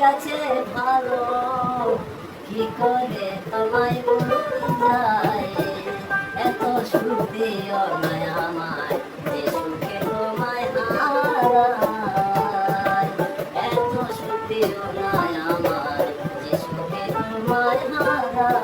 গাছে ভালো কি করে তোমায় বুঝাই, এত সুখ দিও না আমায় যে সুখে তোমায় হারাই, এত সুখ দিও না আমায় যে সুখে তোমায় হারাই।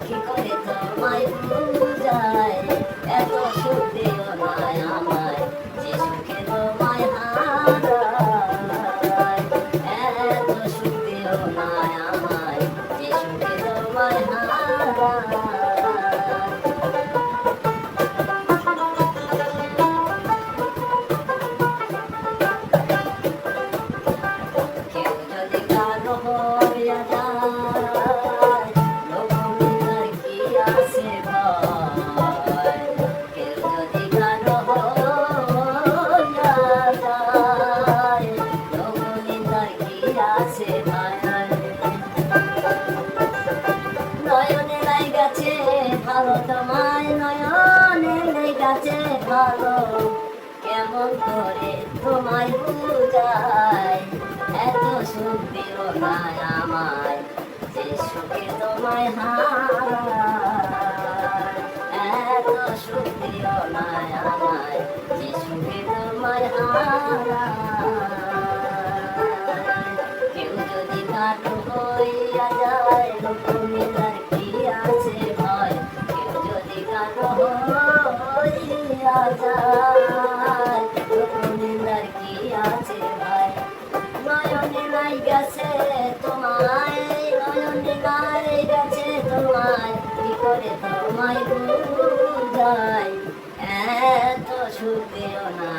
কি করে তোমায় বুঝাই, এত সুখ দিও না আমায় যে সুখে তোমায় হারাই, এত সুখ দিও না আমায় যে সুখে তোমায় হারাই। কেউ যদি কারো হইয়া যায়, লোকমিতার কি আছে ভয়, কেউ যদি কারো হইয়া যায়, লোকমিতার কি আছে ভয়। নয়নে লাইগাছে ভালো তোমায়, নয়নে লাইগাছে ভালো, কেমন করে তোমায় বুঝাই, এত সুখ দিও না আমায় যে সুখে তোমায় হারাই, এত সুখ দিও না আমায় যে সুখে তোমায় হারাই। কেউ যদি কাটো হইয়া যায়, লোকমিতার কি আছে ভয়, কেউ যদি কাটো হইয়া যায়, লোকমিতার কি আছে ভয়। নয়নে লাইগাছে তোমায়, নয়নে লাইগাছে তোমায়, কি করে তোমায় বুঝাই, এত সুখ দিও না